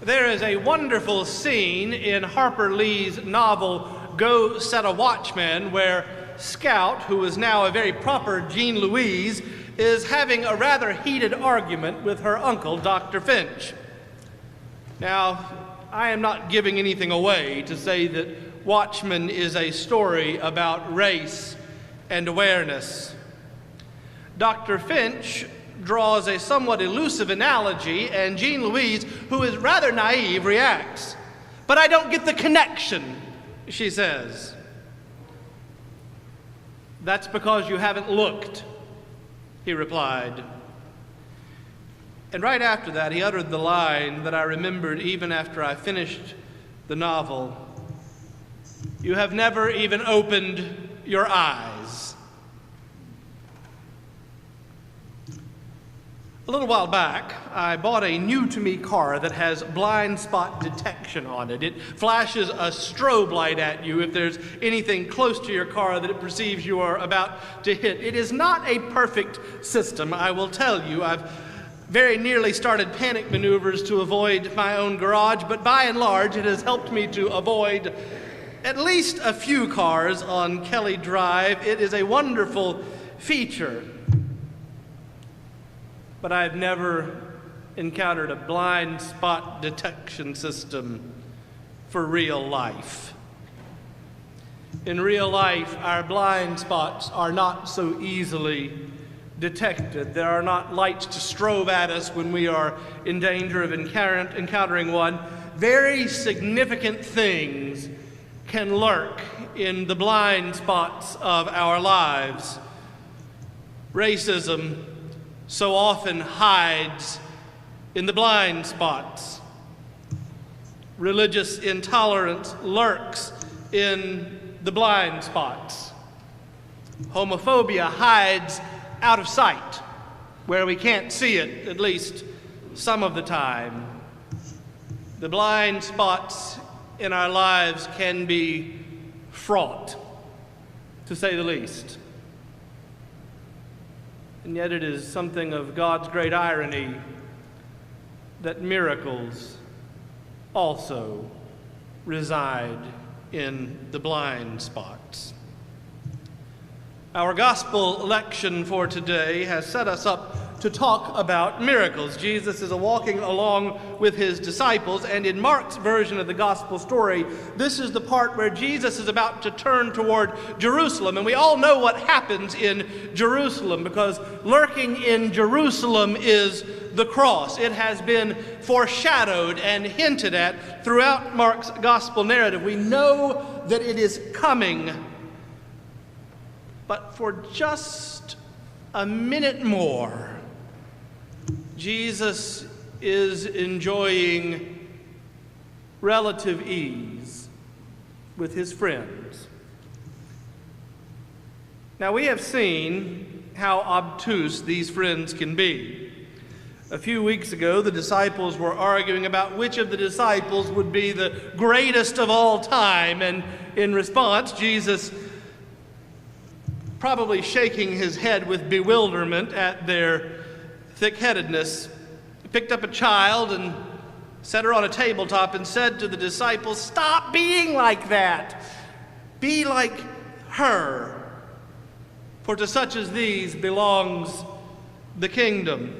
There is a wonderful scene in Harper Lee's novel, Go Set a Watchman, where Scout, who is now a very proper Jean Louise, is having a rather heated argument with her uncle, Dr. Finch. Now, I am not giving anything away to say that Watchmen is a story about race and awareness. Dr. Finch draws a somewhat elusive analogy, and Jean Louise, who is rather naive, reacts. "But I don't get the connection," she says. "That's because you haven't looked," he replied. And right after that, he uttered the line that I remembered even after I finished the novel: "You have never even opened your eyes." A little while back, I bought a new-to-me car that has blind spot detection on it. It flashes a strobe light at you if there's anything close to your car that it perceives you are about to hit. It is not a perfect system, I will tell you. I've very nearly started panic maneuvers to avoid my own garage, but by and large, it has helped me to avoid at least a few cars on Kelly Drive. It is a wonderful feature. But I've never encountered a blind spot detection system for real life. In real life, our blind spots are not so easily detected. There are not lights to strobe at us when we are in danger of encountering one. Very significant things can lurk in the blind spots of our lives. Racism so often hides in the blind spots. Religious intolerance lurks in the blind spots. Homophobia hides out of sight, where we can't see it, at least some of the time. The blind spots in our lives can be fraught, to say the least. And yet it is something of God's great irony that miracles also reside in the blind spots. Our gospel lection for today has set us up to talk about miracles. Jesus is walking along with his disciples, and in Mark's version of the gospel story, this is the part where Jesus is about to turn toward Jerusalem. And we all know what happens in Jerusalem, because lurking in Jerusalem is the cross. It has been foreshadowed and hinted at throughout Mark's gospel narrative. We know that it is coming. But for just a minute more, Jesus is enjoying relative ease with his friends. Now, we have seen how obtuse these friends can be. A few weeks ago, the disciples were arguing about which of the disciples would be the greatest of all time, and in response, Jesus, probably shaking his head with bewilderment at their thick-headedness, picked up a child and set her on a tabletop and said to the disciples, "Stop being like that. Be like her. For to such as these belongs the kingdom."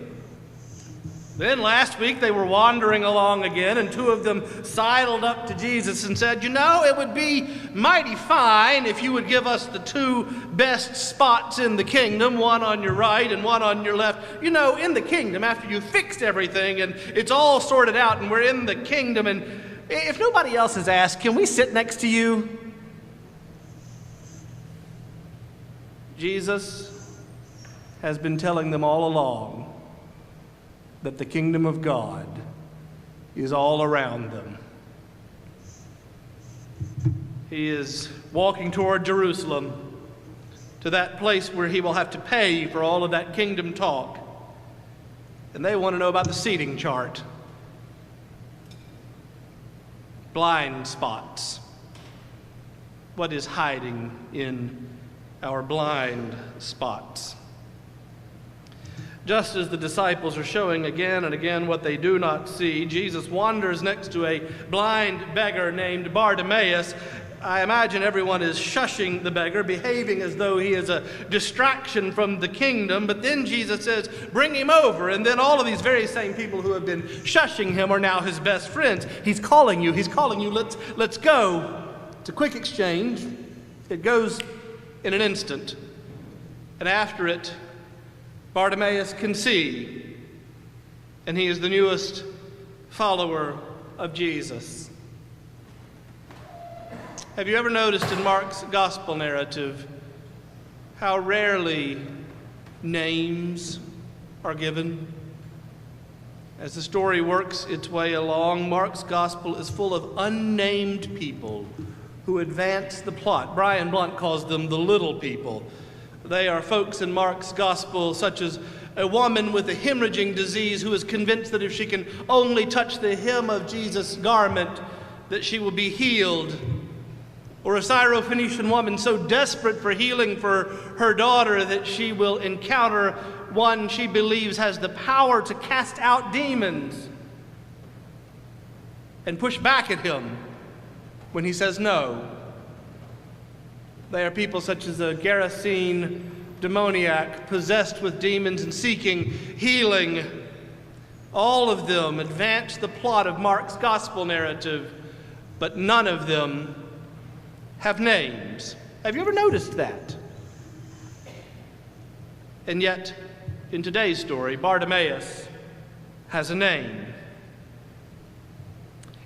Then last week they were wandering along again, and two of them sidled up to Jesus and said, "You know, it would be mighty fine if you would give us the two best spots in the kingdom, one on your right and one on your left. You know, in the kingdom, after you've fixed everything and it's all sorted out and we're in the kingdom, and if nobody else has asked, can we sit next to you?" Jesus has been telling them all along that the kingdom of God is all around them. He is walking toward Jerusalem, to that place where he will have to pay for all of that kingdom talk. And they want to know about the seating chart. Blind spots. What is hiding in our blind spots? Just as the disciples are showing again and again what they do not see, Jesus wanders next to a blind beggar named Bartimaeus. I imagine everyone is shushing the beggar, behaving as though he is a distraction from the kingdom. But then Jesus says, bring him over. And then all of these very same people who have been shushing him are now his best friends. He's calling you. Let's go. It's a quick exchange. It goes in an instant. And after it, Bartimaeus can see, and he is the newest follower of Jesus. Have you ever noticed in Mark's gospel narrative how rarely names are given? As the story works its way along, Mark's gospel is full of unnamed people who advance the plot. Brian Blunt calls them the little people. They are folks in Mark's gospel such as a woman with a hemorrhaging disease who is convinced that if she can only touch the hem of Jesus' garment, that she will be healed. Or a Syrophoenician woman so desperate for healing for her daughter that she will encounter one she believes has the power to cast out demons and push back at him when he says no. They are people such as a Gerasene demoniac possessed with demons and seeking healing. All of them advance the plot of Mark's gospel narrative, but none of them have names. Have you ever noticed that? And yet, in today's story, Bartimaeus has a name.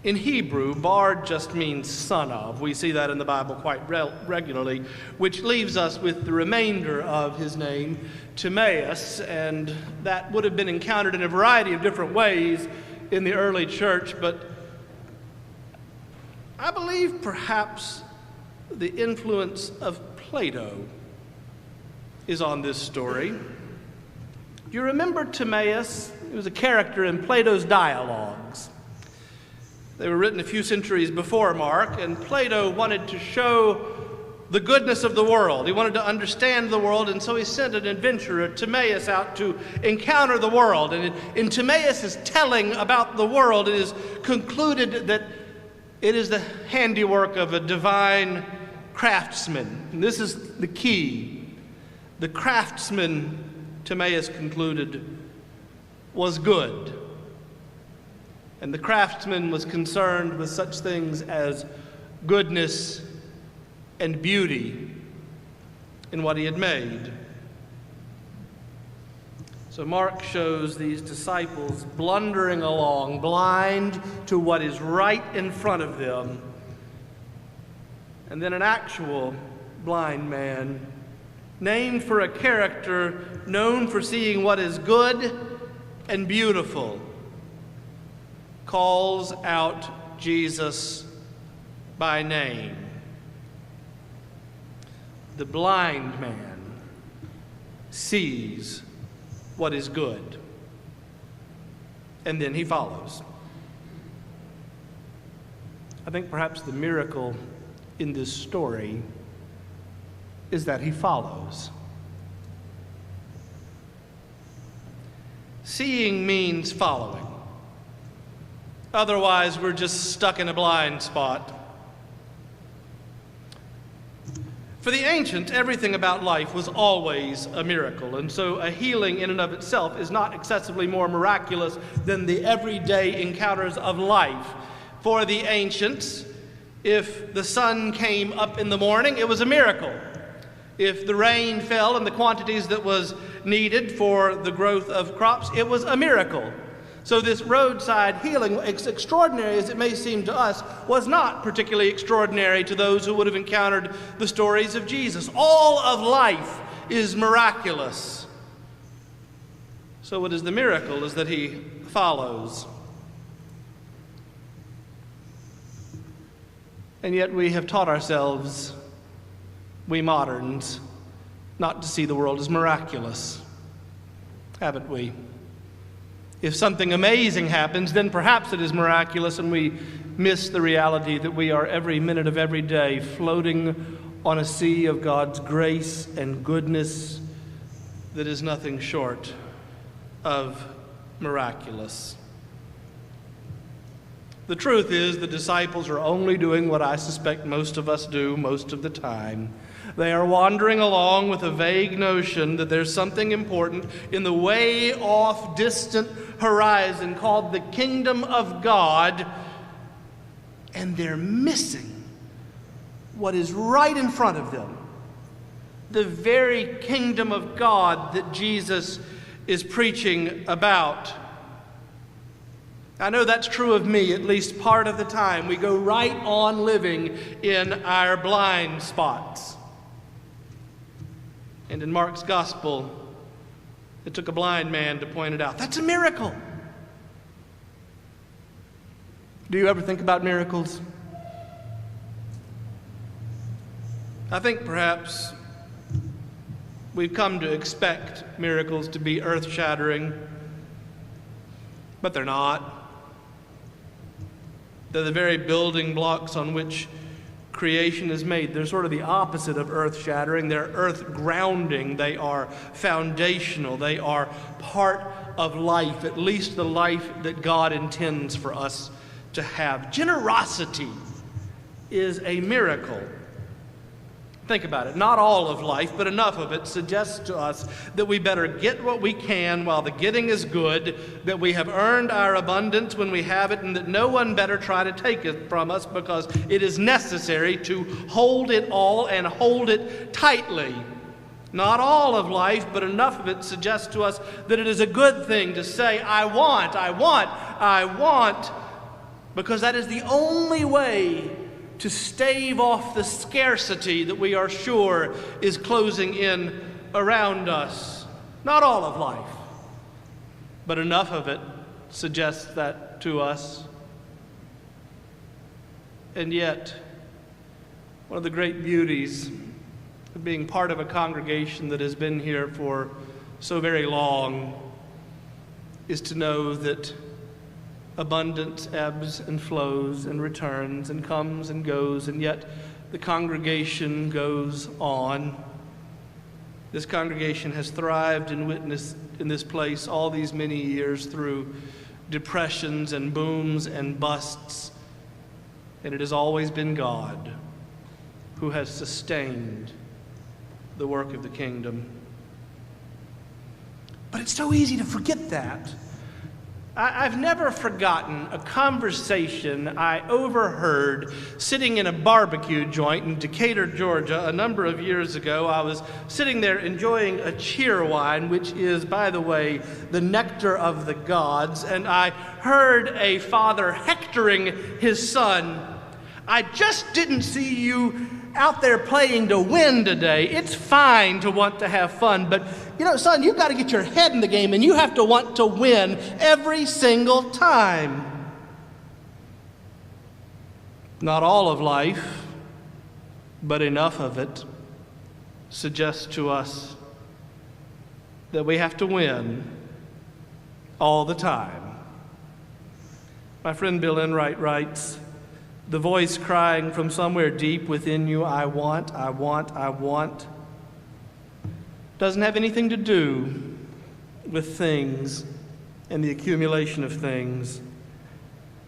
In Hebrew, Bar just means son of. We see that in the Bible quite regularly, which leaves us with the remainder of his name, Timaeus, and that would have been encountered in a variety of different ways in the early church, but I believe perhaps the influence of Plato is on this story. Do you remember Timaeus? He was a character in Plato's dialogues. They were written a few centuries before Mark, and Plato wanted to show the goodness of the world. He wanted to understand the world, and so he sent an adventurer, Timaeus, out to encounter the world. And in Timaeus' telling about the world, it is concluded that it is the handiwork of a divine craftsman. And this is the key. The craftsman, Timaeus concluded, was good. And the craftsman was concerned with such things as goodness and beauty in what he had made. So Mark shows these disciples blundering along, blind to what is right in front of them. And then an actual blind man, named for a character known for seeing what is good and beautiful, calls out Jesus by name. The blind man sees what is good, and then he follows. I think perhaps the miracle in this story is that he follows. Seeing means following. Otherwise, we're just stuck in a blind spot. For the ancients, everything about life was always a miracle, and so a healing in and of itself is not excessively more miraculous than the everyday encounters of life. For the ancients, if the sun came up in the morning, it was a miracle. If the rain fell in the quantities that was needed for the growth of crops, it was a miracle. So this roadside healing, as extraordinary as it may seem to us, was not particularly extraordinary to those who would have encountered the stories of Jesus. All of life is miraculous. So what is the miracle is that he follows. And yet we have taught ourselves, we moderns, not to see the world as miraculous, haven't we? If something amazing happens, then perhaps it is miraculous, and we miss the reality that we are every minute of every day floating on a sea of God's grace and goodness that is nothing short of miraculous. The truth is, the disciples are only doing what I suspect most of us do most of the time. They are wandering along with a vague notion that there's something important in the way off distant horizon called the kingdom of God, and they're missing what is right in front of them, the very kingdom of God that Jesus is preaching about. I know that's true of me, at least part of the time. We go right on living in our blind spots. And in Mark's gospel, it took a blind man to point it out. That's a miracle. Do you ever think about miracles? I think perhaps we've come to expect miracles to be earth-shattering, but they're not. They're the very building blocks on which creation is made. They're sort of the opposite of earth-shattering. They're earth-grounding. They are foundational. They are part of life, at least the life that God intends for us to have. Generosity is a miracle. Think about it. Not all of life, but enough of it suggests to us that we better get what we can while the getting is good, that we have earned our abundance when we have it, and that no one better try to take it from us because it is necessary to hold it all and hold it tightly. Not all of life, but enough of it suggests to us that it is a good thing to say, I want, because that is the only way to stave off the scarcity that we are sure is closing in around us. Not all of life, but enough of it suggests that to us. And yet, one of the great beauties of being part of a congregation that has been here for so very long is to know that abundance ebbs and flows and returns and comes and goes, and yet the congregation goes on. This congregation has thrived and witnessed in this place all these many years through depressions and booms and busts, and it has always been God who has sustained the work of the kingdom. But it's so easy to forget that. I've never forgotten a conversation I overheard sitting in a barbecue joint in Decatur, Georgia, a number of years ago. I was sitting there enjoying a cheer wine, which is, by the way, the nectar of the gods, and I heard a father hectoring his son. I just didn't see you out there playing to win today. It's fine to want to have fun, but son, you've got to get your head in the game and you have to want to win every single time. Not all of life, but enough of it suggests to us that we have to win all the time. My friend Bill Enright writes, "The voice crying from somewhere deep within you, I want, doesn't have anything to do with things and the accumulation of things.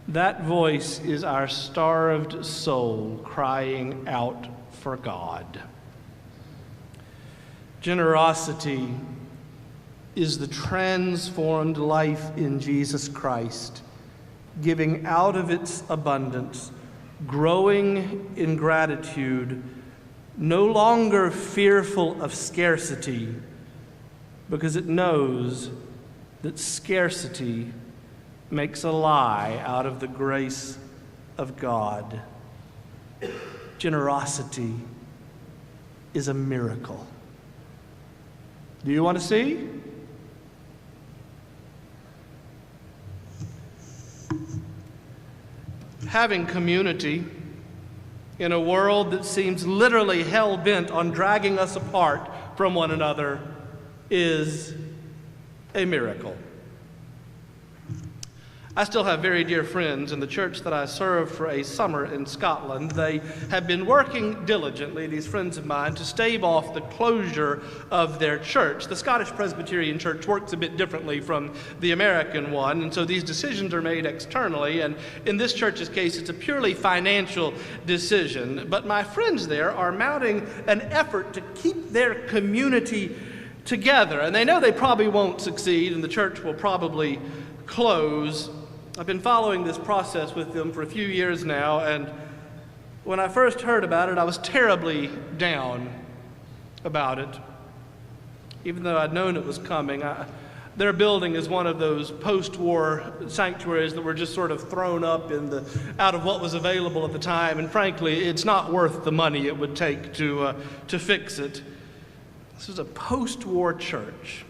That voice is our starved soul crying out for God." Generosity is the transformed life in Jesus Christ, giving out of its abundance, growing in gratitude, no longer fearful of scarcity, because it knows that scarcity makes a lie out of the grace of God. Generosity is a miracle. Do you want to see? Having community in a world that seems literally hell-bent on dragging us apart from one another is a miracle. I still have very dear friends in the church that I served for a summer in Scotland. They have been working diligently, these friends of mine, to stave off the closure of their church. The Scottish Presbyterian Church works a bit differently from the American one, and so these decisions are made externally, and in this church's case, it's a purely financial decision. But my friends there are mounting an effort to keep their community together, and they know they probably won't succeed, and the church will probably close. I've been following this process with them for a few years now, and when I first heard about it, I was terribly down about it. Even though I'd known it was coming, their building is one of those post-war sanctuaries that were just sort of thrown up out of what was available at the time, and frankly, it's not worth the money it would take to fix it. This is a post-war church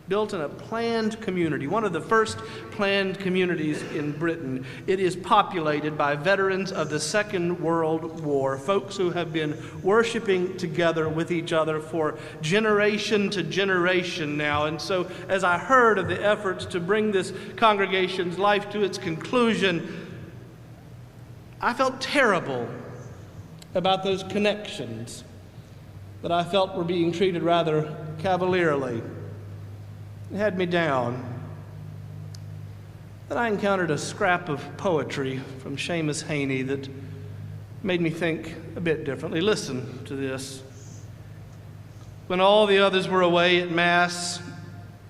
built in a planned community, one of the first planned communities in Britain. It is populated by veterans of the Second World War, folks who have been worshiping together with each other for generation to generation now. And so as I heard of the efforts to bring this congregation's life to its conclusion, I felt terrible about those connections that I felt were being treated rather cavalierly. It had me down. Then I encountered a scrap of poetry from Seamus Heaney that made me think a bit differently. Listen to this. When all the others were away at Mass,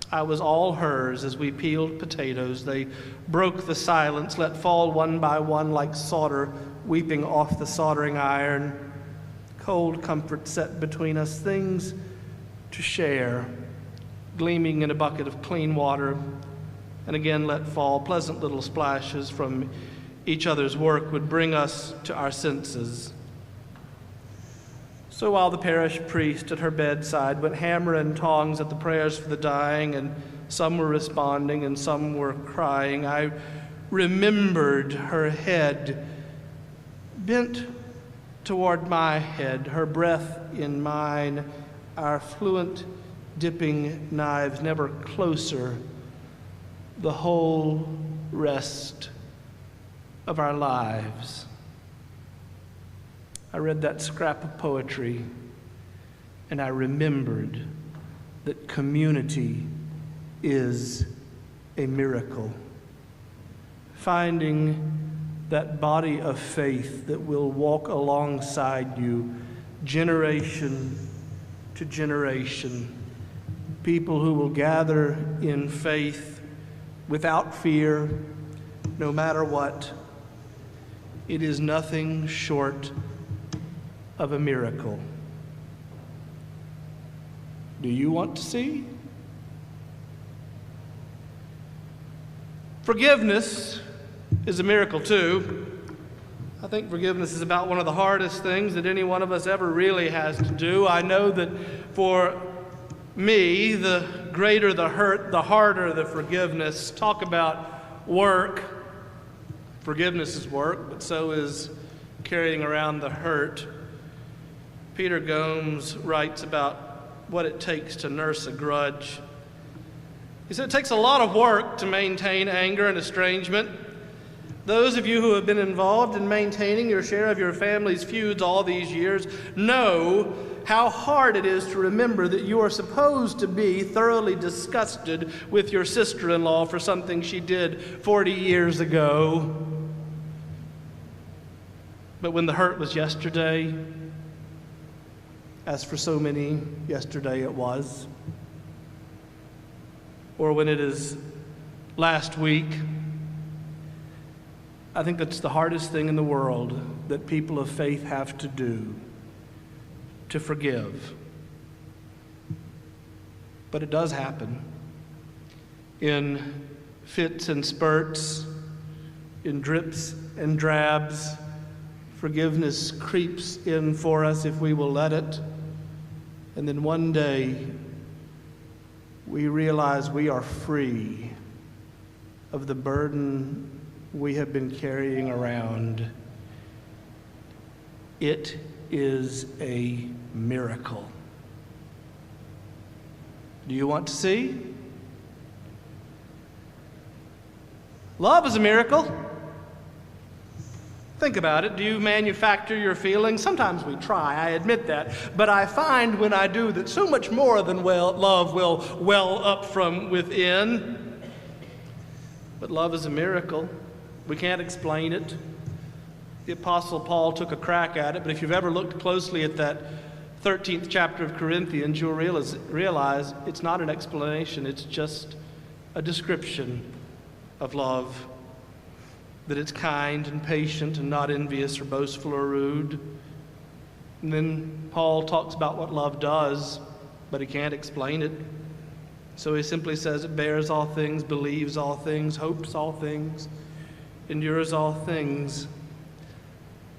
I was all hers as we peeled potatoes. They broke the silence, let fall one by one like solder weeping off the soldering iron. Cold comfort set between us, things to share, gleaming in a bucket of clean water, and again let fall. Pleasant little splashes from each other's work would bring us to our senses. So while the parish priest at her bedside went hammer and tongs at the prayers for the dying, and some were responding and some were crying, I remembered her head bent toward my head, her breath in mine, our fluent dipping knives never closer, the whole rest of our lives. I read that scrap of poetry and I remembered that community is a miracle. Finding that body of faith that will walk alongside you generation to generation. People who will gather in faith without fear, no matter what. It is nothing short of a miracle. Do you want to see? Forgiveness is a miracle too. I think forgiveness is about one of the hardest things that any one of us ever really has to do. I know that for me, the greater the hurt, the harder the forgiveness. Talk about work. Forgiveness is work, but so is carrying around the hurt. Peter Gomes writes about what it takes to nurse a grudge. He said it takes a lot of work to maintain anger and estrangement. Those of you who have been involved in maintaining your share of your family's feuds all these years know how hard it is to remember that you are supposed to be thoroughly disgusted with your sister-in-law for something she did 40 years ago. But when the hurt was yesterday, as for so many, yesterday it was, or when it is last week, I think that's the hardest thing in the world that people of faith have to do, to forgive. But it does happen in fits and spurts, in drips and drabs. Forgiveness creeps in for us if we will let it. And then one day, we realize we are free of the burden we have been carrying around. It is a miracle. Do you want to see? Love is a miracle. Think about it. Do you manufacture your feelings? Sometimes we try, I admit that. But I find when I do that so much more than love will well up from within. But love is a miracle. We can't explain it. The Apostle Paul took a crack at it, but if you've ever looked closely at that 13th chapter of Corinthians, you'll realize it's not an explanation, it's just a description of love. That it's kind and patient and not envious or boastful or rude. And then Paul talks about what love does, but he can't explain it. So he simply says it bears all things, believes all things, hopes all things, endures all things.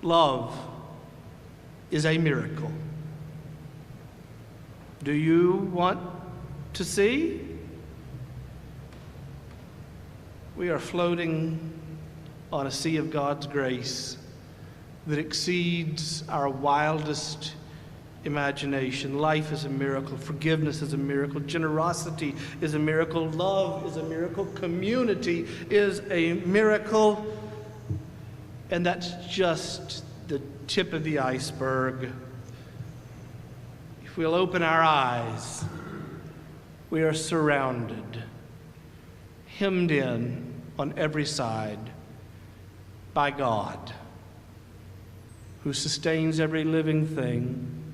Love is a miracle. Do you want to see? We are floating on a sea of God's grace that exceeds our wildest imagination. Life is a miracle. Forgiveness is a miracle. Generosity is a miracle. Love is a miracle. Community is a miracle. And that's just the tip of the iceberg. If we'll open our eyes, we are surrounded, hemmed in on every side by God, who sustains every living thing,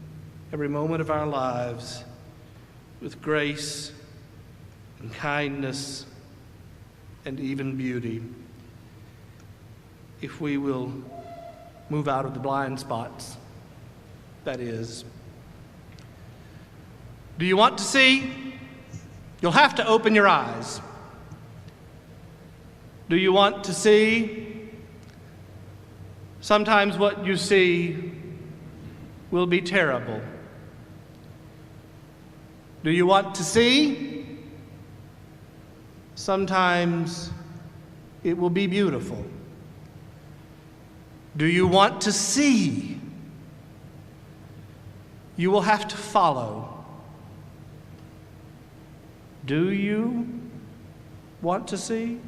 every moment of our lives, with grace and kindness and even beauty. If we will move out of the blind spots, that is. Do you want to see? You'll have to open your eyes. Do you want to see? Sometimes what you see will be terrible. Do you want to see? Sometimes it will be beautiful. Do you want to see? You will have to follow. Do you want to see?